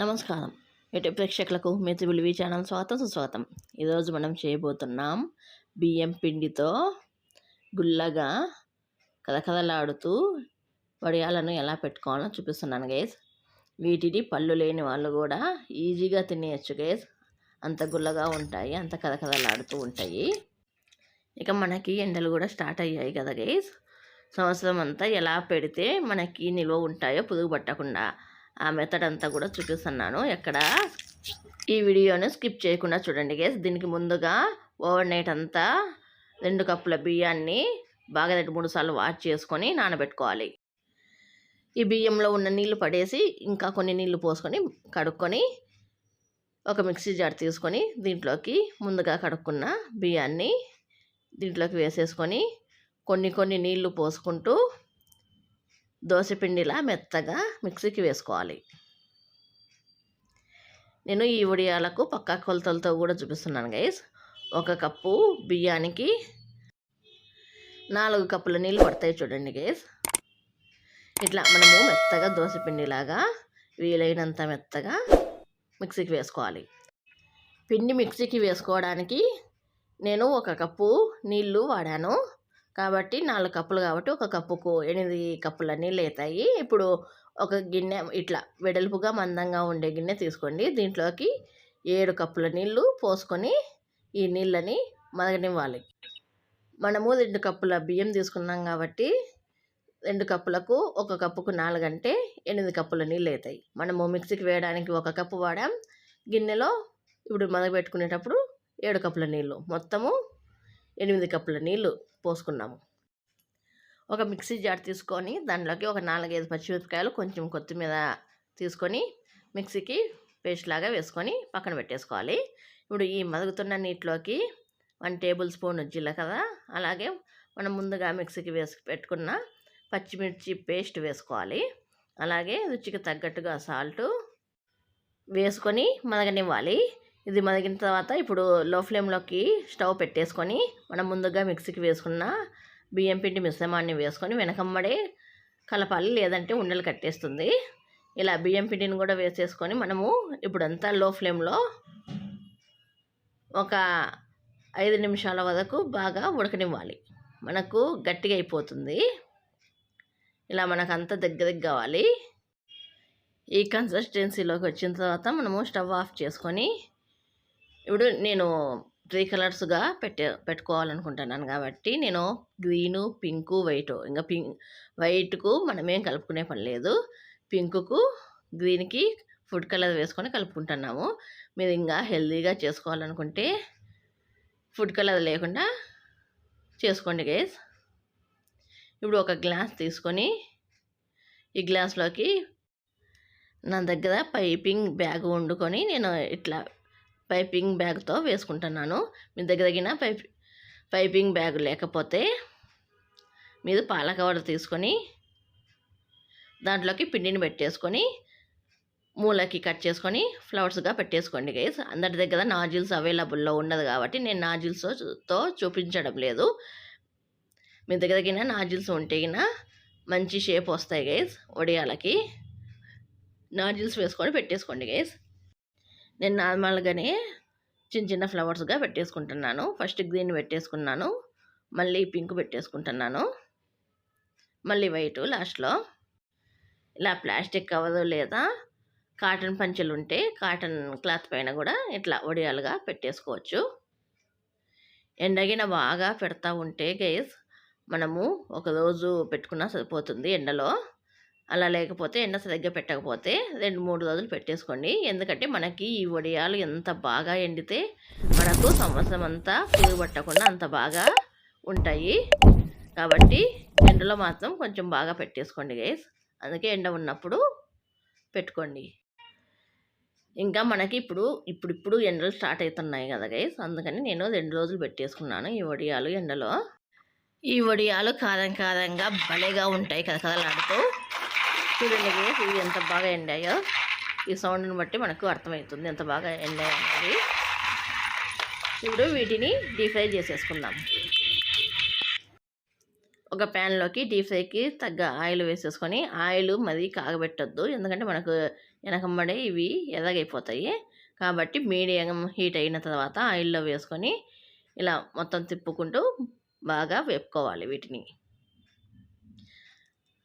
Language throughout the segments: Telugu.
నమస్కారం. యూట్యూబ్ ప్రేక్షకులకు మిత్రులు ఛానల్ స్వాగతం సుస్వాగతం. ఈరోజు మనం చేయబోతున్నాం బియ్యం పిండితో గుల్లగా కదకదలాడుతూ వడియాలను ఎలా పెట్టుకోవాలో చూపిస్తున్నాను గైస్. వీటిని పళ్ళు లేని వాళ్ళు కూడా ఈజీగా తినేయచ్చు గైస్. అంత గుల్లగా ఉంటాయి, అంత కదకదలాడుతూ ఉంటాయి. ఇక మనకి ఎండలు కూడా స్టార్ట్ అయ్యాయి కదా గైస్. సంవత్సరం అంతా ఎలా పెడితే మనకి నిల్వ ఉంటాయో పురుగు పట్టకుండా ఆ మెథడ్ అంతా కూడా చూపిస్తున్నాను. ఎక్కడ ఈ వీడియోని స్కిప్ చేయకుండా చూడండి గైస్. దీనికి ముందుగా ఓవర్ నైట్ అంతా 2 కప్పుల బియ్యాన్ని బాగా 2-3 సార్లు వాష్ చేసుకొని నానబెట్టుకోవాలి. ఈ బియ్యంలో ఉన్న నీళ్లు పడేసి ఇంకా కొన్ని నీళ్లు పోసుకొని కడుక్కొని ఒక మిక్సీ జార్ తీసుకొని దీంట్లోకి ముందుగా కడుక్కున్న బియ్యాన్ని దీంట్లోకి వేసేసుకొని కొన్ని నీళ్లు పోసుకుంటూ దోశపిండిలా మెత్తగా మిక్సీకి వేసుకోవాలి. నేను ఈ వడియాలకు పక్కా కొలతలతో కూడా చూపిస్తున్నాను గైస్. 1 కప్పు బియ్యానికి 4 కప్పుల నీళ్ళు పడతాయి చూడండి గైస్. ఇట్లా మనము మెత్తగా దోశపిండిలాగా వీలైనంత మెత్తగా మిక్సీకి వేసుకోవాలి. పిండి మిక్సీకి వేసుకోవడానికి నేను 1 కప్పు నీళ్ళు వాడాను కాబట్టి 4 కప్పులు కాబట్టి 1 కప్పుకు 8 కప్పుల నీళ్ళు అవుతాయి. ఇప్పుడు ఒక గిన్నె ఇట్లా వెడల్పుగా మందంగా ఉండే గిన్నె తీసుకోండి. దీంట్లోకి 7 కప్పుల నీళ్ళు పోసుకొని ఈ నీళ్ళని మరగనివ్వాలి. మనము 2 కప్పుల బియ్యం తీసుకున్నాం కాబట్టి 2 కప్పులకు 1 కప్పుకు 4 అంటే 8 కప్పుల నీళ్ళు అవుతాయి. మనము మిక్సీకి వేయడానికి 1 కప్పు వాడాం. గిన్నెలో ఇప్పుడు మరగబెట్టుకునేటప్పుడు 7 కప్పుల నీళ్ళు, మొత్తము 8 కప్పుల నీళ్ళు పోసుకున్నాము. ఒక మిక్సీ జార్ తీసుకొని దాంట్లోకి ఒక 4-5 పచ్చిమిరపకాయలు, కొంచెం కొత్తిమీర తీసుకొని మిక్సీకి పేస్ట్ లాగా వేసుకొని పక్కన పెట్టేసుకోవాలి. ఇప్పుడు ఈ మరుగుతున్న నీటిలోకి 1 టేబుల్ స్పూన్ జీలకర్ర, అలాగే మనం ముందుగా మిక్సీకి వేసి పెట్టుకున్న పచ్చిమిర్చి పేస్ట్ వేసుకోవాలి. అలాగే రుచికి తగ్గట్టుగా సాల్ట్ వేసుకొని మరగనివ్వాలి. ఇది మరిగిన తర్వాత ఇప్పుడు లో ఫ్లేమ్లోకి స్టవ్ పెట్టేసుకొని మనం ముందుగా మిక్సీకి వేసుకున్న బియ్యం పిండి మిశ్రమాన్ని వేసుకొని వెనకమ్మడే కలపాలి, లేదంటే ఉండలు కట్టేస్తుంది. ఇలా బియ్యం పిండిని కూడా వేసేసుకొని మనము ఇప్పుడంతా లో ఫ్లేమ్లో ఒక 5 నిమిషాల వరకు బాగా ఉడకనివ్వాలి. మనకు గట్టిగా అయిపోతుంది. ఇలా మనకు అంతా దగ్గరికి కావాలి. ఈ కన్సిస్టెన్సీలోకి వచ్చిన తర్వాత మనము స్టవ్ ఆఫ్ చేసుకొని ఇప్పుడు నేను 3 కలర్స్గా పెట్టుకోవాలనుకుంటున్నాను కాబట్టి నేను గ్రీను, పింకు, వైటు, ఇంకా వైట్కు మనమేం కలుపుకునే పని లేదు. పింకుకు, గ్రీన్కి ఫుడ్ కలర్ వేసుకొని కలుపుకుంటున్నాము. మీరు ఇంకా హెల్తీగా చేసుకోవాలనుకుంటే ఫుడ్ కలర్ లేకుండా చేసుకోండి గైస్. ఇప్పుడు ఒక గ్లాస్ తీసుకొని ఈ గ్లాస్లోకి నా దగ్గర పైపింగ్ బ్యాగ్ వండుకొని నేను ఇట్లా పైపింగ్ బ్యాగ్తో వేసుకుంటున్నాను. మీ దగ్గర పైపింగ్ బ్యాగ్ లేకపోతే మీరు పాల కవర్ తీసుకొని దాంట్లోకి పిండిని పెట్టేసుకొని మూలకి కట్ చేసుకొని ఫ్లవర్స్గా పెట్టేసుకోండి గైస్. అందరి దగ్గర నాజిల్స్ అవైలబుల్లో ఉండదు కాబట్టి నేను నాజిల్స్తో చూపించడం లేదు. మీ దగ్గర నాజిల్స్ ఉంటే మంచి షేప్ వస్తాయి గైస్. వడియాలకి నాజిల్స్ వేసుకొని పెట్టేసుకోండి గైస్. నేను నార్మల్గానే చిన్న ఫ్లవర్స్గా పెట్టేసుకుంటున్నాను. ఫస్ట్ గ్రీన్ పెట్టేసుకున్నాను, మళ్ళీ పింక్ పెట్టేసుకుంటున్నాను, మళ్ళీ వైట్ లాస్ట్లో. ఇలా ప్లాస్టిక్ కవర్ లేదా కాటన్ పంచెలు ఉంటే కాటన్ క్లాత్ పైన కూడా ఇట్లా వడియాలుగా పెట్టేసుకోవచ్చు. ఎండగిన బాగా పెడతా ఉంటే గైస్ మనము ఒకరోజు పెట్టుకున్నా సరిపోతుంది ఎండలో. అలా లేకపోతే ఎండ సరిగ్గా పెట్టకపోతే 2-3 రోజులు పెట్టేసుకోండి. ఎందుకంటే మనకి ఈ వడియాలు ఎంత బాగా ఎండితే మనకు సంవత్సరం అంతా పురుగు పట్టకుండా అంత బాగా ఉంటాయి. కాబట్టి ఎండలో మాత్రం కొంచెం బాగా పెట్టేసుకోండి గైస్. అందుకే ఎండ ఉన్నప్పుడు పెట్టుకోండి. ఇంకా మనకి ఇప్పుడు ఎండలు స్టార్ట్ అవుతున్నాయి కదా గైస్. అందుకని నేను 2 రోజులు పెట్టేసుకున్నాను ఈ వడియాలు ఎండలో. ఈ వడియాలు కారంగా భలేగా ఉంటాయి కదకదలాడుతూ. చూడండి గైస్, ఇవి ఎంత బాగా ఎండాయో. ఈ సౌండ్ని బట్టి మనకు అర్థమవుతుంది ఎంత బాగా ఎండాయనేది. ఇప్పుడు వీటిని డీప్ ఫ్రై చేసేసుకుందాం. ఒక ప్యాన్లోకి డీప్ ఫ్రైకి తగ్గ ఆయిల్ వేసేసుకొని, ఆయిల్ మరీ కాగబెట్టొద్దు, ఎందుకంటే మనకు వెనకంబడి ఇవి ఎర్రగైపోతాయి. కాబట్టి మీడియం హీట్ అయిన తర్వాత ఆయిల్‌లో వేసుకొని ఇలా మొత్తం తిప్పుకుంటూ బాగా వేపుకోవాలి వీటిని.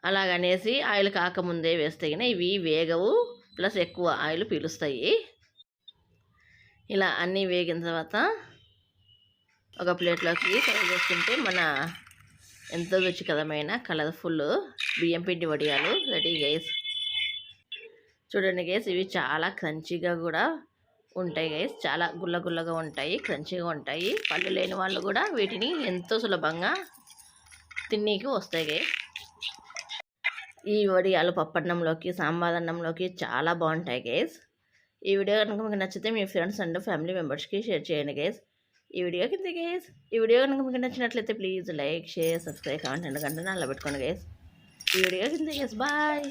అలాగనేసి ఆయిల్ కాకముందే వేస్తే గిన ఇవి వేగవు, ప్లస్ ఎక్కువ ఆయిల్ పీలుస్తాయి. ఇలా అన్నీ వేగిన తర్వాత ఒక ప్లేట్లోకి సర్వ్ చేసుకుంటే మన ఎంతో రుచికరమైన కలర్ఫుల్ బియ్యం పిండి వడియాలు రెడీ గైస్. చూడండి గైస్, ఇవి చాలా క్రంచీగా కూడా ఉంటాయి గైస్. చాలా గుల్లగా ఉంటాయి, క్రంచీగా ఉంటాయి. పళ్ళు లేని వాళ్ళు కూడా వీటిని ఎంతో సులభంగా తిన్నీకి వస్తాయి గైస్. ఈ వడియాలు పప్పన్నంలోకి, సాంబార్ అన్నంలోకి చాలా బాగుంటాయి గైస్. ఈ వీడియో కనుక మీకు నచ్చితే మీ ఫ్రెండ్స్ అండ్ ఫ్యామిలీ మెంబర్స్కి షేర్ చేయండి గైస్. ఈ వీడియో కనుక మీకు నచ్చినట్లయితే please like, share, subscribe, comment and గంట అలా పెట్టుకోండి గైస్. ఈ వీడియో కింద గైస్. బాయ్.